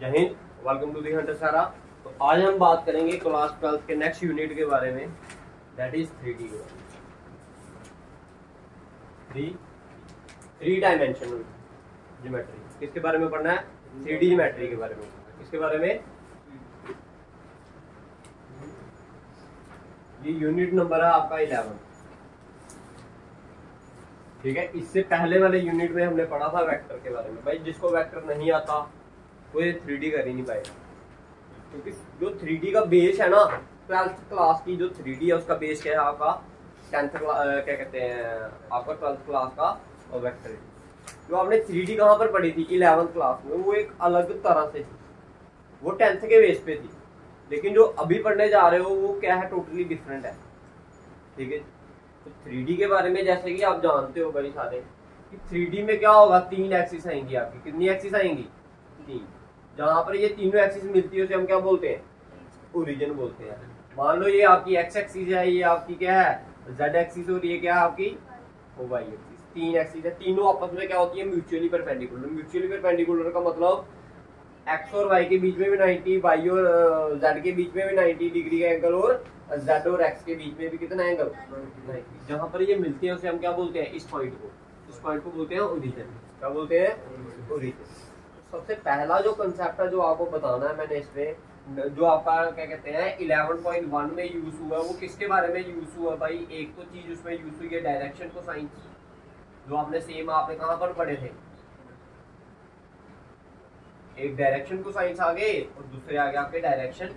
जय Hind, welcome to the hunter Sara. तो आज हम बात करेंगे क्लास 12 के नेक्स्ट यूनिट के बारे में, दैट इज 3D के बारे में। थ्री डायमेंशनल ज्योमेट्री किसके बारे में पढ़ना है? 3D ज्योमेट्री के बारे में। किसके बारे में? ये यूनिट नंबर है आपका 11। ठीक है, इससे पहले वाले यूनिट में हमने पढ़ा था वेक्टर के बारे में। भाई जिसको वेक्टर नहीं आता वो ये 3D कर ही नहीं पाएगा, क्योंकि जो 3D का बेस है ना, 12th क्लास की जो 3D है उसका बेस क्या है आपका? 10th क्लास क्या कहते हैं आपका 12th क्लास का वेक्टर। जो आपने 3D कहाँ पर पढ़ी थी 11th क्लास में, वो एक अलग तरह से थी, वो 10th के बेस पे थी। लेकिन जो अभी पढ़ने जा रहे हो वो क्या है, टोटली डिफरेंट है। ठीक है, तो 3D के बारे में जैसे कि आप जानते हो भाई सारे कि 3D में क्या होगा, 3 एक्सिस आएंगी आपकी। कितनी एक्सिस आएंगी? 3। जहां पर ये तीनों एक्सिस मिलती है उसे हम क्या बोलते हैं? ओरिजिन बोलते हैं। मान लो ये आपकी एक्स एक्सिस है, ये आपकी क्या है जेड एक्सिस, और ये क्या है आपकी वाई एक्सिस। 3 एक्सिस है, तीनों आपस में क्या होती है? Mutually perpendicular. म्यूचुअली परपेंडिकुलर का मतलब एक्स और वाई के बीच में भी 90, वाई और जेड के बीच में भी 90 डिग्री का एंगल, और जेड और एक्स के बीच में भी कितना एंगल? 90। जहां पर ये मिलते हैं उसे हम क्या बोलते हैं? इस पॉइंट को बोलते हैं ओरिजिन। क्या बोलते हैं? ओरिजिन। सबसे पहला जो कंसेप्ट है जो आपको बताना है मैंने इसमें, जो आपका क्या कहते हैं 11.1 में यूज हुआ है, वो किसके बारे में यूज हुआ भाई? एक तो चीज उसमें यूज हुई है डायरेक्शन कोसाइन, जो आपने सेम आपने कहां पर पढ़े थे? एक डायरेक्शन कोसाइन आ गए और दूसरे आ गए आपके डायरेक्शन।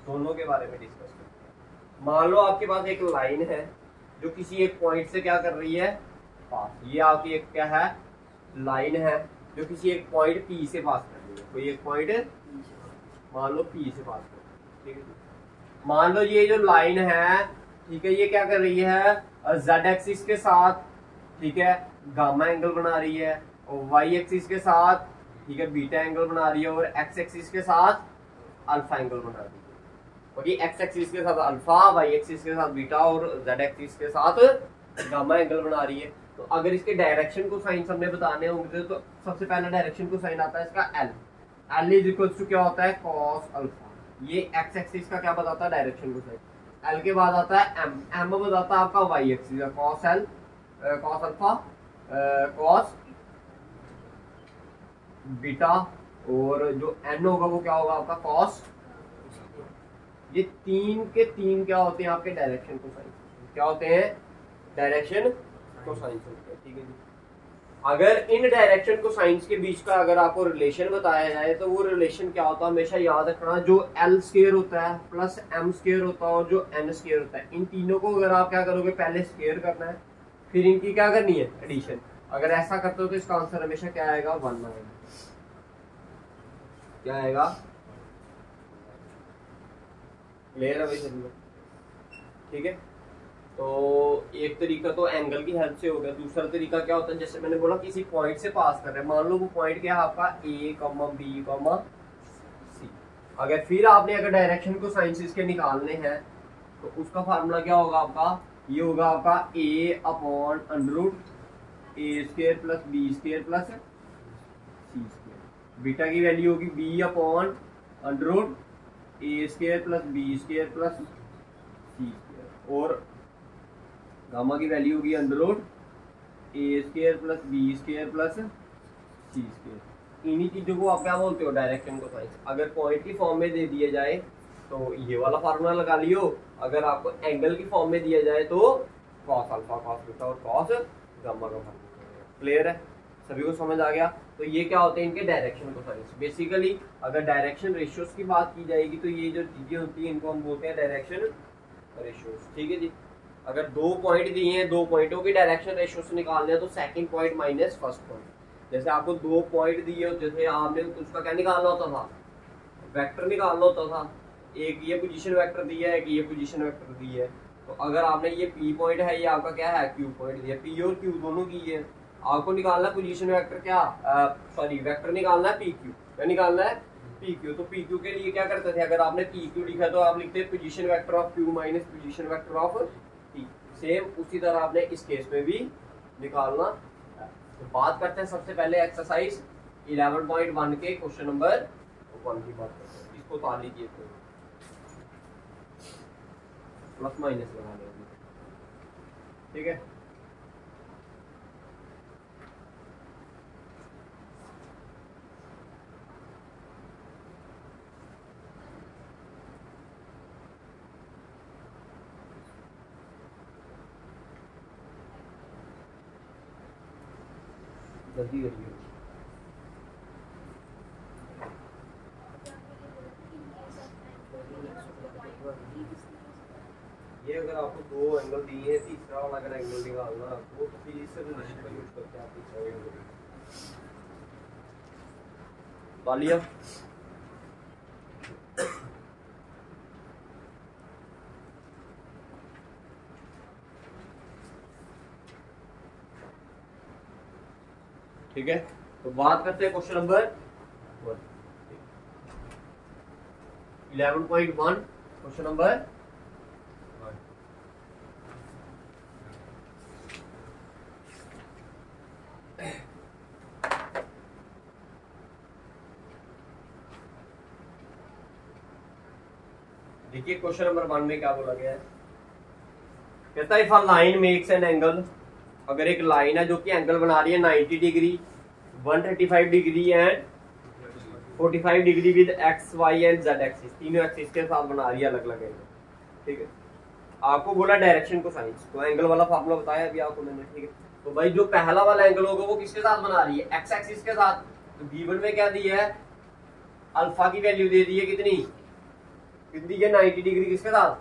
दोनों के बारे में डिस्कस करते हैं। मान लो आपके पास एक लाइन है जो किसी एक पॉइंट से क्या कर रही है? पास। ये आपकी एक क्या है? लाइन है जो किसी एक पॉइंट P से पास कर रही है। कोई एक पॉइंट मान लो P से पास कर रही है। ठीक है, मान लो ये जो लाइन है, ठीक है, ये क्या कर रही है? Z एक्सिस के साथ, ठीक है, गामा एंगल बना रही है, और Y एक्सिस के साथ, ठीक है, बीटा एंगल बना रही है, और X एक्सिस के साथ अल्फा एंगल बना रही है। और ये एक्स एक्सिस के साथ अल्फा, वाई एक्सिस के साथ बीटा, और जेड एक्सिस के साथ गामा एंगल बना रही है। तो अगर इसके डायरेक्शन को साइन हमने बताने होंगे तो सबसे पहला डायरेक्शन को साइन आता है इसका L. L is equal to क्या होता है? Cos alpha. ये एक्स एक्सिस का क्या बताता है? डायरेक्शन को साइन। एल के बाद आता है एम। एम बताता है आपका वाई एक्सिस का cos L, cos alpha, cos beta, और जो एन होगा वो क्या होगा आपका? कॉस। ये 3 के 3 क्या होते हैं आपके? Direction cosine. क्या होते हैं? डायरेक्शन कोसाइन होते हैं। ठीक है जी। अगर इन डायरेक्शन कोसाइंस के बीच का अगर आपको रिलेशन बताया जाए तो वो रिलेशन क्या होता है? हमेशा याद रखना, जो एल स्क्वायर होता है प्लस एम स्क्वायर होता है और जो एन स्क्वायर होता है, इन तीनों को अगर आप क्या करोगे? पहले स्क्वायर करना है, फिर इनकी क्या करनी है? एडिशन। अगर ऐसा करते हो तो इसका आंसर हमेशा क्या आएगा? 1 आएगा। क्या आएगा? क्लियर है भाई सभी को? ठीक है, तो एक तरीका तो एंगल की हेल्प से हो गया। दूसरा तरीका क्या होता है? जैसे मैंने बोला किसी पॉइंट से पास कर रहे हैं, मान लो वो पॉइंट क्या है आपका? A, B, C। अगर फिर आपने अगर डायरेक्शन को साइंस इसके निकालने हैं तो उसका फार्मूला क्या होगा आपका? ये होगा आपका A/√A² plus B² plus C²। Beta की वैल्यू होगी B/√A² plus B² plus C², और गामा की वैल्यू होगी √A² plus B² plus C²। इन्हीं चीजों को आप क्या बोलते हो? Direction cosine. अगर पॉइंट की फॉर्म में दे दिया जाए तो ये वाला फार्मूला लगा लियो, अगर आपको एंगल की फॉर्म में दिया जाए तो कॉस अल्फा, कॉस बीटा और कॉस गामा का फार्मूला। क्लियर है? सभी को समझ आ गया? तो ये क्या होते हैं? इनके डायरेक्शन कोसाइंस। बेसिकली अगर डायरेक्शन रेशियोज की बात की जाएगी तो ये जो चीजें होती हैं इनको हम बोलते हैं डायरेक्शन रेशियोज। ठीक है जी। अगर 2 पॉइंट दिए हैं, 2 पॉइंटों की डायरेक्शन रेशियोज निकालने हैं तो second point minus first point. जैसे आपको 2 पॉइंट दिए, जैसे आपने उसका क्या निकालना होता था? वेक्टर निकालना होता था। एक ये पोजीशन वेक्टर दिया है, एक ये पोजीशन वेक्टर दिया है। तो अगर आपने ये P पॉइंट है, ये आपका क्या है? Q पॉइंट दिया। P और Q दोनों की है, आपको निकालना पोजीशन वेक्टर क्या सॉरी वेक्टर निकालना है PQ। क्या निकालना है? PQ। तो PQ के लिए क्या करते थे? अगर आपने PQ लिखा तो आप लिखते हैं position vector of Q minus position vector of P। Same उसी तरह आपने इस केस में भी निकालना है। तो बात करते हैं सबसे पहले एक्सरसाइज 11.1 के क्वेश्चन नंबर 1 की बात करते हैं। इसको उतार लीजिए, तो प्लस माइनस लगा लेंगे, ठीक है। जल्दी करिए। ये अगर आपको दो एंगल दिए हैं, तीसरा वाला अगर एंगल निकालना आपको, तो फिर इस रिलेशन का यूज करके आप तीसरा एंगल लिया। ठीक है, तो बात करते हैं क्वेश्चन नंबर 11.1 क्वेश्चन नंबर देखिए क्वेश्चन नंबर 1 में क्या बोला गया है। कहता है if a line makes an angle, अगर एक लाइन है जो कि एंगल बना रही है 90 degree, 135 degree and 45 degree with X Y and Z axis, तीनों एक्सिस के साथ बना रही है अलग अलग एंगल, ठीक है। आपको बोला डायरेक्शन को साइंस, तो एंगल वाला फार्मूला बताया अभी आपको मैंने, ठीक है। तो भाई जो पहला वाला एंगल होगा वो किसके साथ बना रही है, एक्स एक्सिस के साथ। तो V1 में क्या दी है, अल्फा की वैल्यू दे दी है, कितनी दी है 90 डिग्री किसके साथ,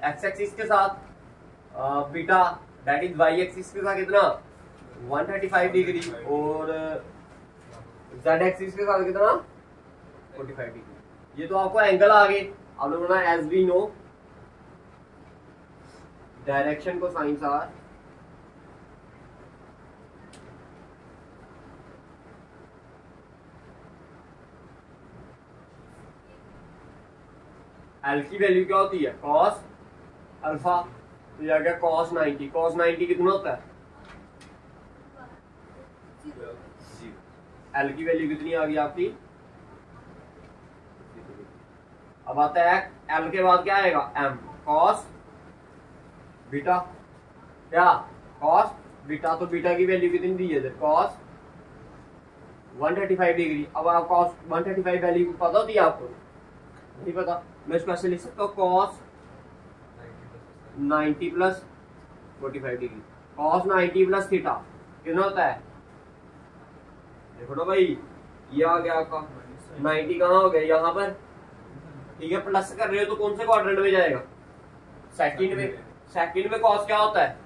एक्स एक्सिस के साथ। Beta that is Y axis के साथ कितना 135 डिग्री, और जेड एक्सिस के साथ कितना 45 डिग्री। ये तो आपको एंगल आ गए। अब बोलना एज वी नो डायरेक्शन को साइंस आर एल की वैल्यू क्या होती है, कॉस अल्फा। तो यह गया कॉस 90, कॉस 90 कितना होता है, एल की वैल्यू कितनी आ गई आपकी। अब आता है एल के बाद क्या आएगा, एम, कॉस बीटा, क्या कॉस बीटा। तो बीटा की वैल्यू कितनी दी है, कॉस 135 डिग्री। अब आप कॉस 135 वैल्यू पता होती है आपको, नहीं पता, मैं इसको ऐसे लिख सकता हूँ, cos 90 plus 45 degree, cos 90 plus theta कितना होता है, देखो ना भाई, ये आ गया आपका 90 कहाँ हो गया, यहाँ पर, ठीक है। प्लस कर रहे हो तो कौन से क्वाड्रेंट में जाएगा, सेकंड में। सेकंड में कॉस क्या होता है,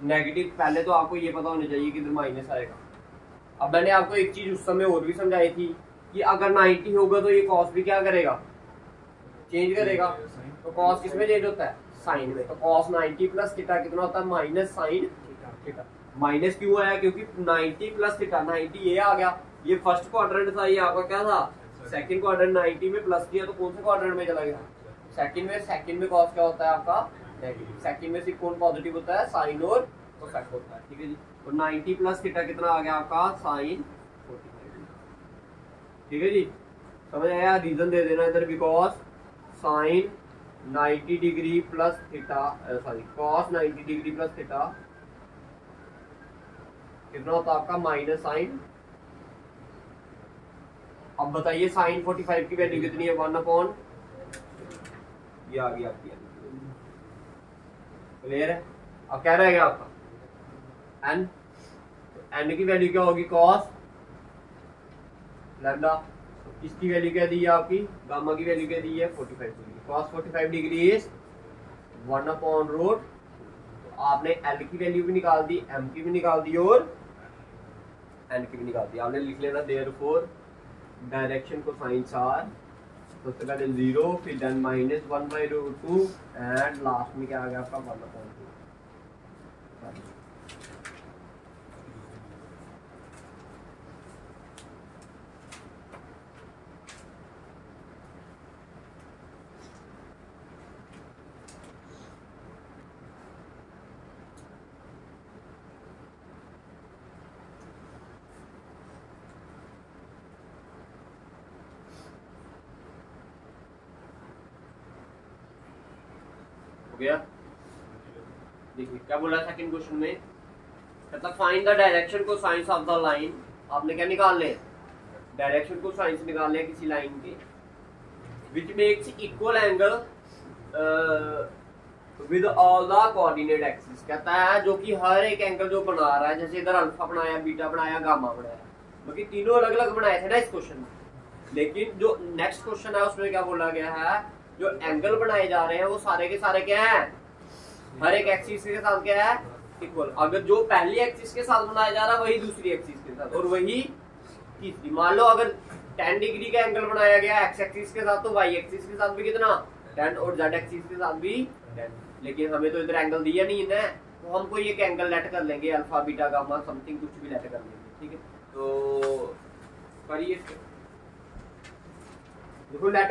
नेगेटिव। पहले तो आपको ये पता होना चाहिए कि इधर माइनस आएगा। अब मैंने आपको एक चीज उस समय और भी समझाई थी कि अगर 90 होगा तो ये कॉस भी क्या करेगा, चेंज करेगा। तो कॉस किस में चेंज होता है, साइन में। तो कॉस 90 प्लस थीटा कितना होता है, माइनस साइन थीटा। माइनस क्यों आया, क्योंकि 90 प्लस थीटा, 90 ये आ गया, ये फर्स्ट क्वाड्रेंट था, ये आपका क्या था, सेकंड क्वाड्रेंट। 90 में प्लस किया तो कौन से क्वाड्रेंट में चला गया, सेकंड में। सेकंड में कॉस क्या होता है आपका, नेगेटिव। सेकंड में सिर्फ कौन पॉजिटिव होता है, साइन और कोसेक होता है, ठीक है जी। तो 90 प्लस थीटा कितना आ गया आपका, साइन 45, ठीक है जी। समझ आया, रीजन दे देना इधर, because sign 90 degree plus theta, sorry cos 90 degree plus theta कितना होता है आपका, माइनस साइन। अब बताइए साइन 45 की वैल्यू कितनी है, 1/, ये आ गई आपकी, क्लियर है। अब क्या रहेगा आपका एन, एन की वैल्यू क्या होगी, कॉस लैम्डा। इसकी वैल्यू क्या दी है आपकी, गामा की वैल्यू क्या दी है, 45 डिग्री। Cos 45 degree is 1/√। तो आपने एल की वैल्यू भी निकाल दी, एम की भी निकाल दी और एन की भी निकाल दी। आपने लिख लेना देयरफॉर डायरेक्शन को साइंस आर, सबसे पहले 0, फिर देन -1/√2 एंड लास्ट में क्या आ गया आपका 1/2। हो गया। देखिए क्या बोला सेकंड क्वेश्चन में, कहता find the direction cosines of the line. आपने क्या निकालने हैं, डायरेक्शन को साइंस निकालने हैं किसी लाइन के, which makes equal angle with all the coordinate axis. कहता है जो कि हर एक एंगल जो बना रहा है, जैसे इधर अल्फा बनाया, बीटा बनाया, गामा बनाया, बाकी तीनों अलग अलग बनाए थे ना इस क्वेश्चन में। लेकिन जो नेक्स्ट क्वेश्चन है उसमें क्या बोला गया है, जो एंगल बनाए जा रहे हैं वो सारे के सारे क्या है, हर एक एक्सिस के साथ क्या है, इक्वल। अगर जो पहली एक्सिस के साथ बनाया जा रहा है वही दूसरी एक्सिस के साथ, और वही तीसरी। मान लो अगर 10 डिग्री का एंगल बनाया गया एक्स एक्सिस के साथ, तो वाई एक्सिस के साथ भी कितना 10, और जेड एक्सिस के साथ भी 10। लेकिन हमें तो इधर एंगल दिया नहीं है, तो हम कोई एक एंगल लेट कर लेंगे, अल्फा बीटा गामा समथिंग कुछ भी लेट कर लेंगे, ठीक है। तो करिए, देखो let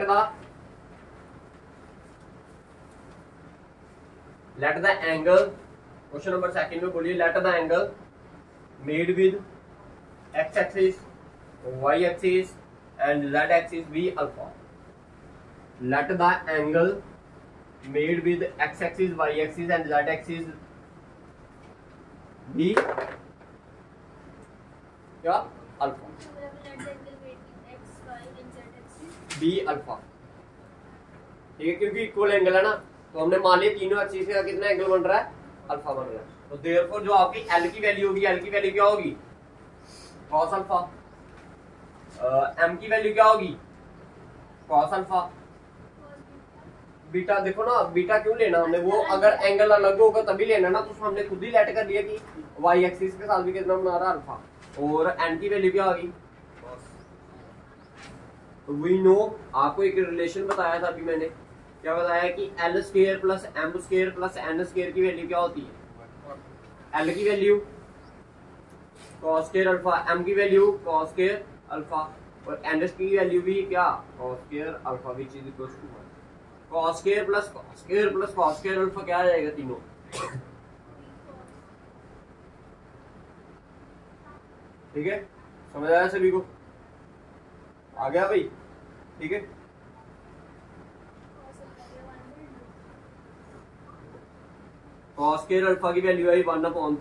the angle, question number second में बोलिए, let the angle made with X axis, Y axis and Z axis be alpha. Let the angle made with X axis, Y axis and Z axis be क्या, alpha, be alpha, ठीक है। क्योंकि equal angle है ना, तो हमने मान लिया तीनों एक्सिस का कितना एंगल बन रहा है, अल्फा बन रहा है। तो देयरफॉर जो आपकी एल की वैल्यू होगी, एल की वैल्यू क्या होगी, कॉस अल्फा। एम की वैल्यू क्या होगी, कॉस अल्फा। बीटा देखो ना, बीटा क्यों लेना हमने, वो अगर एंगल अलग होगा तभी लेना ना, तो हमने खुद ही लेट कर लिया कि वाई एक्सिस के साथ भी कितना बना रहा है, अल्फा। और एन की वैल्यू क्या होगी, तो वी नो, आपको एक रिलेशन बताया था अभी मैंने, क्या बताया कि L square plus M square plus N square की वैल्यू क्या होती है, एल की value cos square alpha, M की वैल्यू कॉस स्क्वायर अल्फा, और एन की वैल्यू भी क्या, cos square alpha, which is equal to cos square plus cos square plus cos square alpha क्या आ जाएगा, तीनों। ठीक है, समझ आया सभी को, आ गया भाई, ठीक है। कॉस स्क्वायर अल्फा की वैल्यू आई 1/3,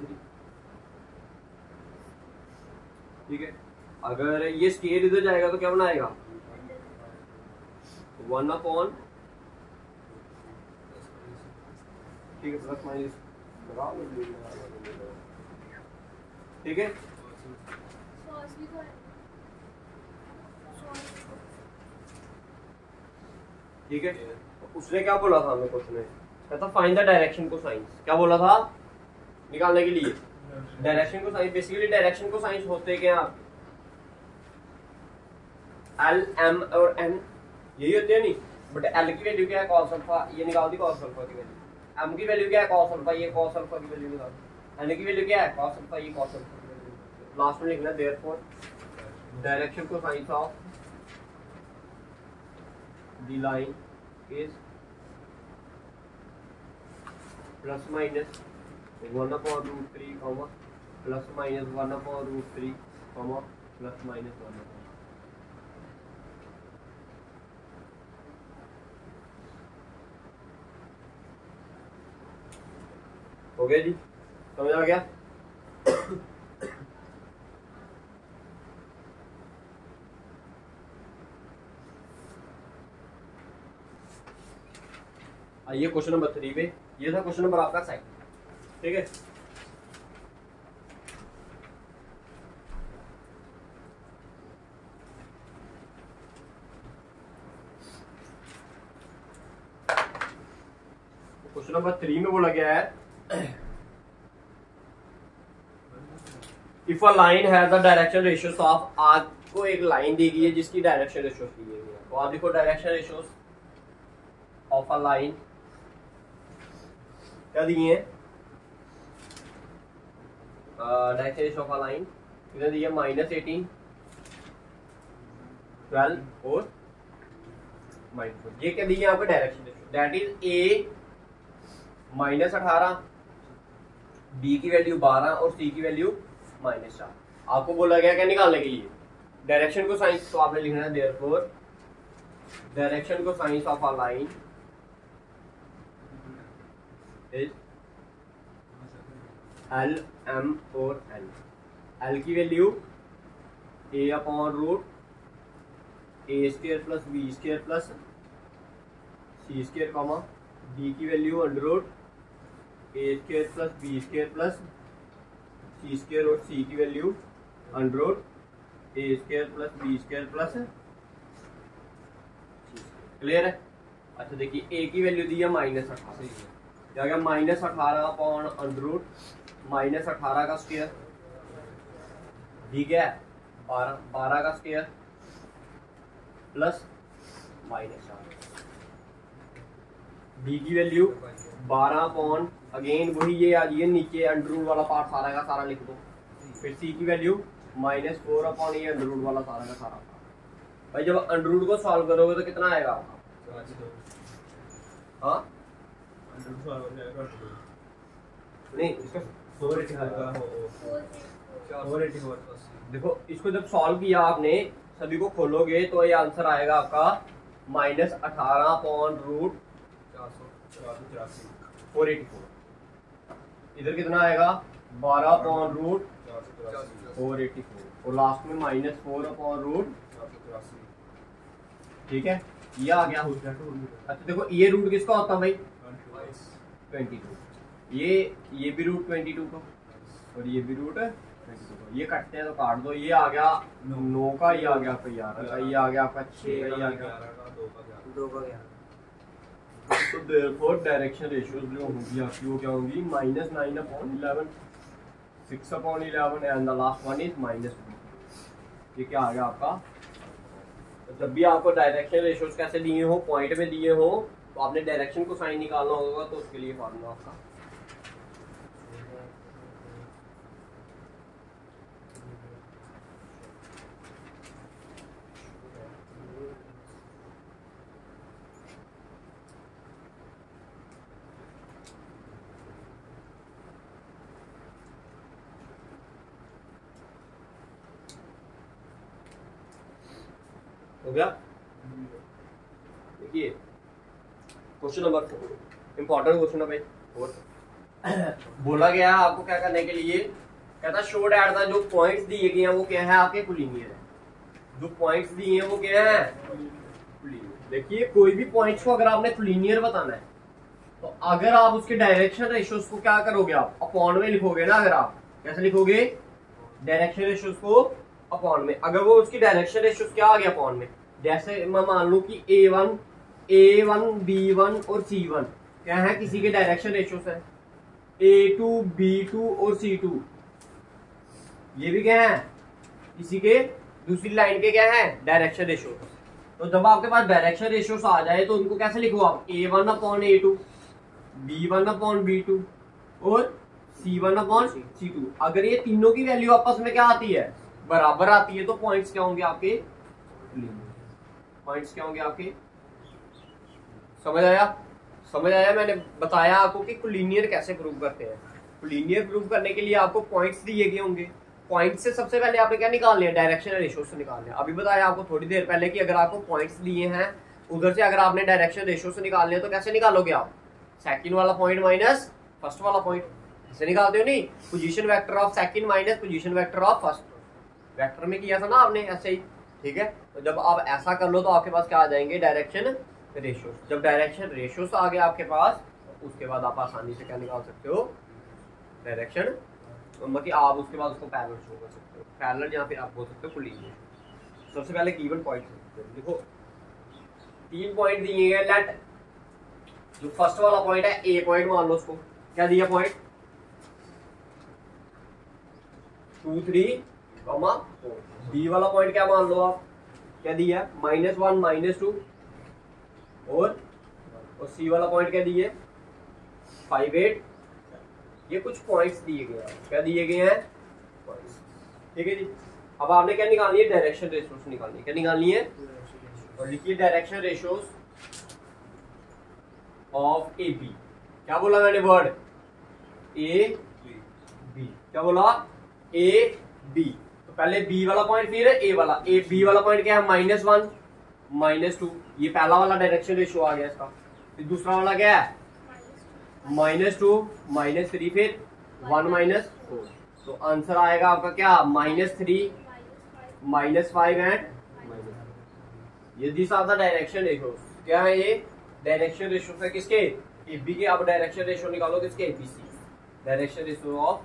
ठीक है। अगर ये स्क्वायर इधर जाएगा तो क्या बनाएगा, 1/, ठीक है, प्लस माइनस लगा, ठीक है। ठीक है, उसने क्या बोला था हमें क्वेश्चन में, कहता फाइंड द डायरेक्शन को साइंस। क्या बोला था निकालने के लिए, डायरेक्शन को साइंस। बेसिकली डायरेक्शन को साइंस होते क्या, एल एम और एन यही होते हैं नहीं, बट एल की वैल्यू क्या है, कॉस अल्फा, ये निकाल दी कॉस अल्फा की वैल्यू। एम की वैल्यू क्या है, कॉस अल्फा, ये कॉस अल्फा की वैल्यू निकाल। एन की वैल्यू क्या है, कॉस अल्फा, ये कॉस अल्फा की वैल्यू। लास्ट में लिखना therefore direction cosines of the line is plus minus 1/√3 comma plus minus 1/√3 comma plus minus 1/. हो गया जी, समझ आ गया। आइए क्वेश्चन नंबर 3 पे, ये था क्वेश्चन नंबर आपका सेकंड, ठीक है। क्वेश्चन नंबर 3 में बोला गया है, if a line has a direction ratios of, आपको एक लाइन दी गई है जिसकी डायरेक्शन रेशियोस दी गई है, तो आप देखो direction ratios of a line क्या दिए हैं, direction ratio of a line कितने दिए, -18, 12 और -4। ये क्या दिए आपको direction ratio, that is A -18, B की वैल्यू 12 और सी की वैल्यू -4। आपको बोला गया क्या निकालने के लिए, डायरेक्शन को साइंस, तो आपने लिखना है therefore direction cosines of a line is L M और एन। एल की value A upon root A square plus B square plus C square comma D की वैल्यू अंडर रूट ए square plus B square plus सी square और C की value under root ए square plus B square plus. Clear है? अच्छा देखिए ए की value दी है -18, क्या गया -18 अपॉन अंडर रूट -18 का स्क्वायर, ठीक है 12 का स्क्वायर प्लस -4। बी की वैल्यू 12 अपॉन अगेन वही ये आ जाइए नीचे अंडर रूट वाला पार्ट सारा का सारा लिख दो। फिर सी की वैल्यू -4 अपॉन ये अंडर रूट वाला सारा का सारा। भाई जब अंडर रूट को सॉल्व करोगे तो कितना आएगा आपका? हाँ नहीं इसका 484। देखो इसको जब सॉल्व किया आपने सभी को खोलोगे तो ये आंसर आएगा आपका -18 अपॉन रूट 484। इधर कितना आएगा 12 अपॉन रूट 484 और लास्ट में -4 अपॉन रूट, ठीक है ये आ गया। अच्छा देखो ये रूट किसका होता है भाई 22, ये भी रूट 22 का और ये भी रूट 22 का, ये कटते हैं तो काट दो। ये आ गया 9 का, ये आ गया आपका 11 का, ये आ गया आपका 6 का, ये आ गया 2 का 11। तो देयरफॉर डायरेक्शन रेशियोज जो होंगी आपकी वो क्या होंगी -9 upon 11, 6 upon 11 and the last one is -2। ये क्या आ गया आपका? तो जब भी आपको डायरेक्शन रेशियोज कैसे दिए हो पॉइंट में दिए हो तो आपने डायरेक्शन को साइन निकालना होगा, तो उसके लिए फार्मूला आपका हो गया। देखिए क्वेश्चन नंबर 4 इंपॉर्टेंट क्वेश्चन है भाई। 4 बोला गया है आपको क्या करने के लिए, कहता शो दैट द जो पॉइंट्स दिए गए हैं वो क्या है आपके कोलिनियर है। जो पॉइंट्स दिए हैं वो क्या है कोलिनियर। देखिए कोई भी पॉइंट्स को अगर आपने कोलिनियर बताना है तो अगर आप उसके डायरेक्शन रेशियोज को क्या करोगे आप अपॉन में लिखोगे ना। अगर आप कैसे लिखोगे डायरेक्शन रेशियोज को अपॉन में, अगर वो उसकी डायरेक्शन रेशियोज क्या आ गया अपॉन में, जैसे मैं मान लूं कि A1 B1 और C1 क्या है किसी के डायरेक्शन रेशियोज है, A2 B2 और C2 ये भी क्या है किसी के दूसरी लाइन के क्या है डायरेक्शन रेशियोज। तो जब आपके पास डायरेक्शन रेशियोज आ जाए तो उनको कैसे लिखो आप A1 upon A2 B1 upon B2 और C1 अपॉन C2। अगर ये तीनों की वैल्यू आपस में क्या आती है बराबर आती है तो पॉइंट्स क्या होंगे आपके पॉइंट्स क्या होंगे आपके। समझ आया मैंने बताया आपको कि कोलिनियर कैसे प्रूव करते हैं। कोलिनियर प्रूव करने के लिए आपको पॉइंट्स दिए गए होंगे, पॉइंट से सबसे पहले आपने क्या निकालने हैं डायरेक्शन रेशियो से निकालने हैं। अभी बताया आपको थोड़ी देर पहले कि अगर आपको पॉइंट्स दिए हैं उधर से अगर आपने डायरेक्शन रेशियो से निकालने हैं तो कैसे निकालोगे आप, सेकंड वाला पॉइंट माइनस फर्स्ट वाला पॉइंट ऐसे निकालते हो नहीं, position vector of second minus position vector of first, vector में किया था ना आपने ऐसे ही, ठीक है। तो जब आप ऐसा कर लो तो आपके पास क्या आ जाएंगे डायरेक्शन रेशियो। जब डायरेक्शन रेशियो आ गया आपके पास उसके बाद आप आसानी से क्या निकाल सकते हो डायरेक्शन, तो मतलब आप उसके बाद उसको पैरेलल शो कर सकते हो, पैरेलल या फिर आप बोल सकते हो कोलिनियर। सबसे पहले गिवन पॉइंट देखो 3 पॉइंट दिए गए, लेट जो फर्स्ट वाला पॉइंट है ए पॉइंट मान लो, उसको क्या दिया पॉइंट 2 3 4। बी वाला पॉइंट क्या मान लो आप क्या दिया -1 -2 और सी वाला पॉइंट क्या दिए 5 8। ये कुछ पॉइंट्स दिए गए हैं, क्या दिए गए हैं पॉइंट्स, ठीक है जी। अब आपने क्या निकालनी है डायरेक्शन रेशियोज निकालनी है, क्या निकालनी है और लिखिए direction ratios of A B. क्या बोला मैंने वर्ड ए बी, क्या बोला ए बी। तो पहले बी वाला पॉइंट फिर ए वाला, ए बी वाला पॉइंट क्या है -1 -2, ये पहला वाला डायरेक्शन रेशियो आ गया इसका। फिर दूसरा वाला क्या है -2 -3 फिर 1 -4, तो आंसर आएगा आपका क्या -3 -5 एंड ये this are the direction ratio. क्या है ये डायरेक्शन रेशियो है किसके AB के। अब डायरेक्शन रेशियो निकालो किसके BC। Direction ratio of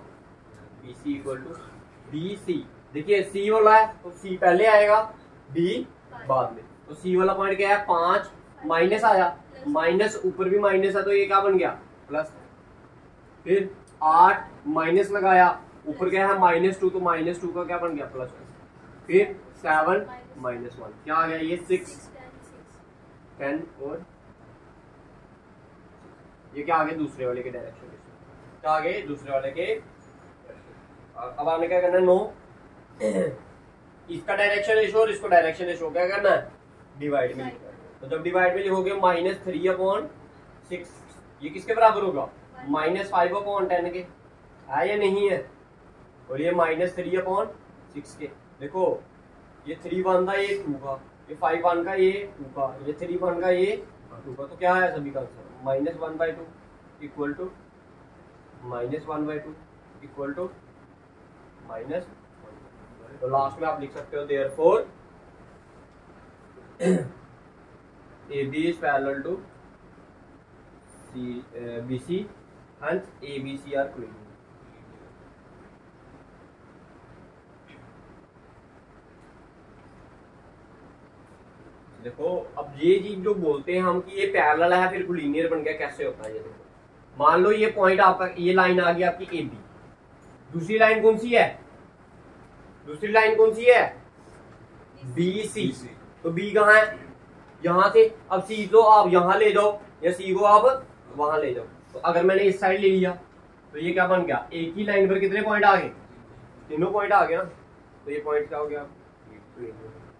BC equal to BC। देखिए C वाला है तो C पहले आएगा B बाद में, तो C वाला पॉइंट क्या है 5 माइनस आया, माइनस ऊपर भी माइनस है तो ये क्या बन गया प्लस। फिर 8 माइनस लगाया, ऊपर क्या है -2 तो -2 का क्या बन गया प्लस। फिर 7 -1 क्या आ गया ये 6 10 और ये क्या आ गया दूसरे वाले के डायरेक्शन में, क्या आ गए दूसरे वाले के। अब आपने क्या करना है 9 इसका डायरेक्शन रेशियो और इसको डायरेक्शन रेशियो क्या करना है डिवाइड में लिखना है। तो जब डिवाइड में लिखोगे -3/6 ये किसके बराबर होगा -5/10 के, है या नहीं है। और ये -3/6 के। देखो ये 3 1 था ये 2 का, ये 5 1 का ये 2 का, ये 3 1 का ये 2 का, तो क्या है सभी का answer -1/2 equal to -1/2 equal to -1। तो लास्ट में आप लिख सकते हो therefore AB is parallel to BC hence ABC are collinear। देखो अब ये चीज जो बोलते हैं हम कि ये पैरेलल है फिर कोलिनियर बन गया, कैसे होता है ये देखो। मान लो ये पॉइंट आपका ये लाइन आ गई आपकी AB, दूसरी लाइन कौन सी है दूसरी लाइन कौन सी है BC, तो B कहाँ है यहां से। अब C को आप यहां ले जाओ या C को आप वहां ले जाओ, तो अगर मैंने इस साइड ले लिया तो ये क्या बन गया एक ही लाइन पर कितने पॉइंट आ गए तीनों पॉइंट आ गए ना, तो ये पॉइंट क्या हो गया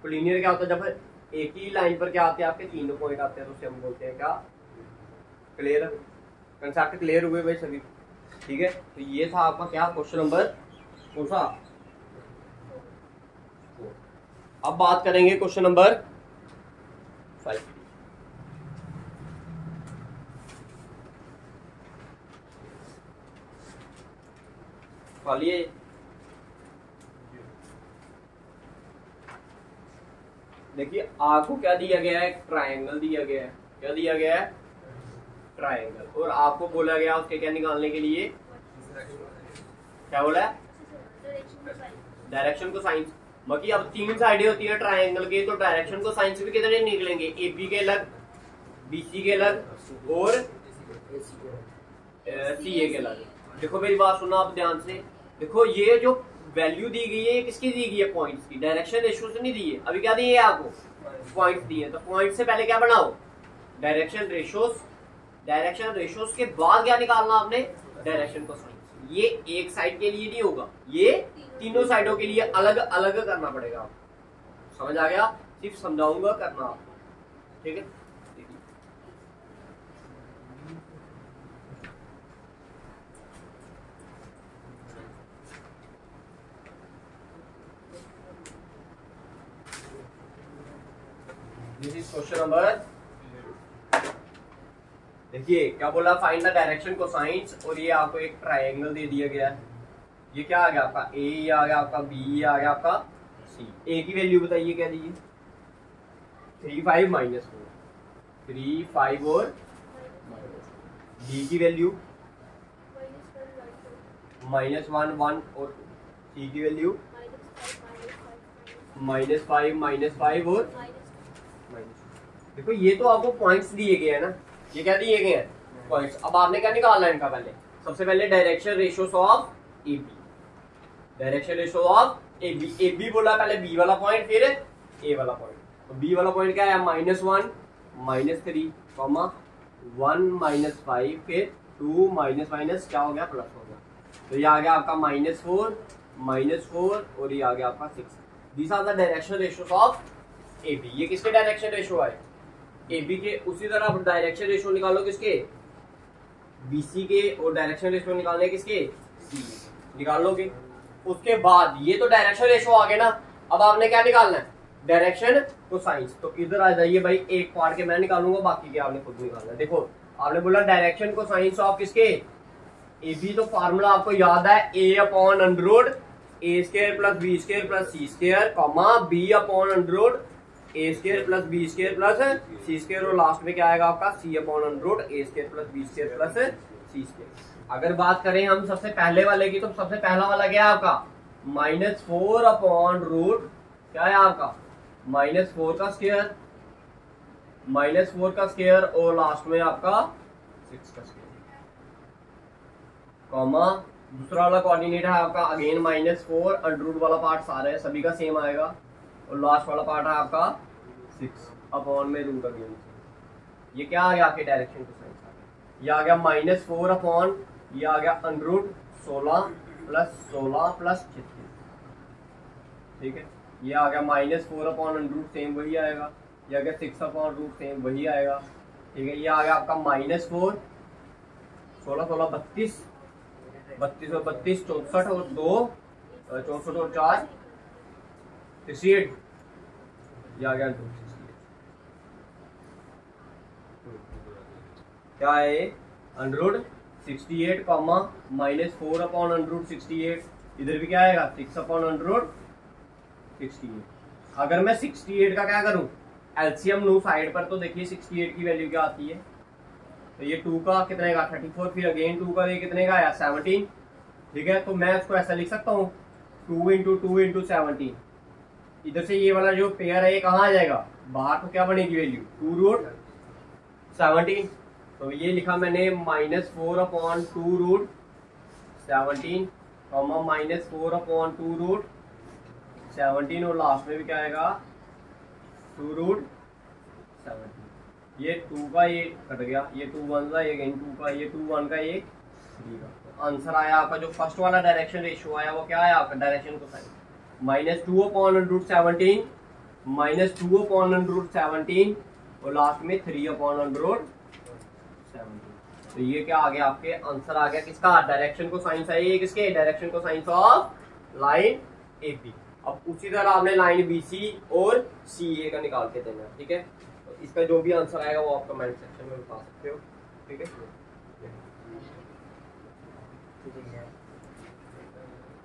कोलिनियर। क्या होता है जब एक ही लाइन पर क्या आते हैं आपके तीनों पॉइंट आते हैं तो उसे हम बोलते हैं क्या क्लियर। कंसेप्ट क्लियर हुए भाई सभी, ठीक है। तो ये था आपका क्या क्वेश्चन नंबर कौन सा। अब बात करेंगे क्वेश्चन नंबर 5। पालिए देखिए आपको क्या दिया गया है ट्रायंगल दिया गया है, क्या दिया गया है ट्रायंगल, और आपको बोला गया उसके क्या निकालने के लिए क्या बोला है डायरेक्शन को साइंस। बाकी अब 3 साइडें होती है ट्रायंगल के, तो डायरेक्शन को साइंस भी कितने निकलेंगे AB के अलग BC के अलग और CA के अलग। देखो मेरी बात सुना आप ध्यान से, देखो ये जो वैल्यू दी गई है ये किसकी दी गई है पॉइंट्स की, डायरेक्शन रेशियो से नहीं दी है। अभी क्या दी है आपको पॉइंट्स दी है, तो पॉइंट से पहले क्या बनाओ डायरेक्शन रेशियोज, डायरेक्शन रेशियोज के बाद क्या निकालना आपने डायरेक्शन को साइंस। ये एक साइड के लिए नहीं होगा, ये तीनों साइडों के लिए अलग अलग करना पड़ेगा। समझ आ गया, सिर्फ समझाऊंगा करना आपको, ठीक है। This is question number. देखिए क्या बोला फाइंड द डायरेक्शन कोसाइंस, और ये आपको एक ट्रायंगल दे दिया गया है। ये क्या आ गया आपका A, ये आ गया आपका B, ये आ गया आपका C। A की वैल्यू बताइए क्या दीजिए 3 5 -4 3 5 और B की वैल्यू -1 1 और C की वैल्यू -5 -5 और देखो ये तो आपको पॉइंट्स दिए गए हैं ना, ये क्या दिए गए हैं पॉइंट्स। अब आपने क्या निकालना है इनका पहले, सबसे पहले direction ratios of AB, direction ratio of AB। AB बोला पहले B वाला पॉइंट फिर A वाला पॉइंट, तो B वाला पॉइंट क्या है -1 -3 1 -5 फिर 2 माइनस क्या हो गया प्लस हो गया, तो ये आ गया आपका -4 और ये आ गया आपका 6। These are the direction ratios of AB। ये किसके डायरेक्शन रेशियो है AB के। उसी तरह आप डायरेक्शन रेशियो निकालो किसके BC के, और डायरेक्शन रेशियो निकालने किसके C निकाल लोगे। उसके बाद ये तो डायरेक्शन रेशियो आ गया ना, अब आपने क्या निकालना है डायरेक्शन कोसाइंस। तो इधर आ जाइए भाई, एक पार्ट के मैं निकालूंगा बाकी के आपने खुद निकालना है। देखो आपने बोला डायरेक्शन को साइंस ऑफ किसके, ए बी, तो फार्मूला आपको याद है a upon under root A square plus B square plus C square, comma b upon under root A square plus B square plus C square, और last में क्या आएगा आपका सी अपॉन अंडर रूट ए square plus B square plus सी square. अगर बात करें हम सबसे पहले वाले की, तो सबसे पहला वाला क्या है आपका -4 अपॉन रूट क्या है आपका -4 का स्क्वायर, -4 का स्क्वायर, और लास्ट में आपका 6 का स्क्वायर, कॉमा दूसरा वाला कोऑर्डिनेट है आपका अगेन -4, अंडर रूट वाला पार्ट सारे सभी का सेम आएगा, और लास्ट वाला पार्ट है आपका 6 अपॉन में रूट अगेन। ये क्या आ गया आपके डायरेक्शन को साइंस आ गया, ये आ गया -4 अपॉन, ये आ गया अंडर रूट 16 प्लस 16 प्लस 36, ठीक है। ये आ गया -4 अपॉन अंडर रूट सेम वही आएगा, ये आ गया 6 अपॉन रूट सेम वही आएगा, ठीक है। ये आ गया आपका -4 16 16 32 32 और 32 64 और 2 64 और 4 68, ये आ गया 268। क्या है ये under root 68 comma -4 upon under root 68, इधर भी क्या आएगा 6 अपॉन अंडर रूट 68। अगर मैं 68 का क्या करूं एलसीएम लूं साइड पर, तो देखिए 68 की वैल्यू क्या आती है, तो ये 2 का कितने का 34, फिर अगेन 2 का ये कितने का आया 17, ठीक है। तो मैं इसको ऐसा लिख सकता हूँ 2 × 2 × 17, इधर से ये वाला जो पेयर है ये कहाँ आ जाएगा बाहर, तो क्या बनेगी वैल्यू 2√17, तो ये लिखा मैंने -4 अपॉन 2√17 कॉमा -4 अपॉन 2√17, और लास्ट में भी क्या आएगा 2√17। ये 2 का ये कट गया, ये 2 1 का, ये 2 का, ये 2 1 का, ये 3 का, तो आंसर आया आपका जो फर्स्ट वाला डायरेक्शन रेशियो आया वो क्या आया आपका डायरेक्शन को साइन -2 अपॉन √17 -2 अपॉन √17, और लास्ट में 3 अपॉन √17। तो ये क्या आ गया आपके आंसर आ गया किसका डायरेक्शन को साइंस है, ये किसके direction cosines of line AB. अब उसी तरह आपने लाइन बीसी और सीए का निकाल के देना, ठीक है। तो इसका जो भी आंसर आएगा वो आप कमेंट सेक्शन में बता सकते हो, ठीक है।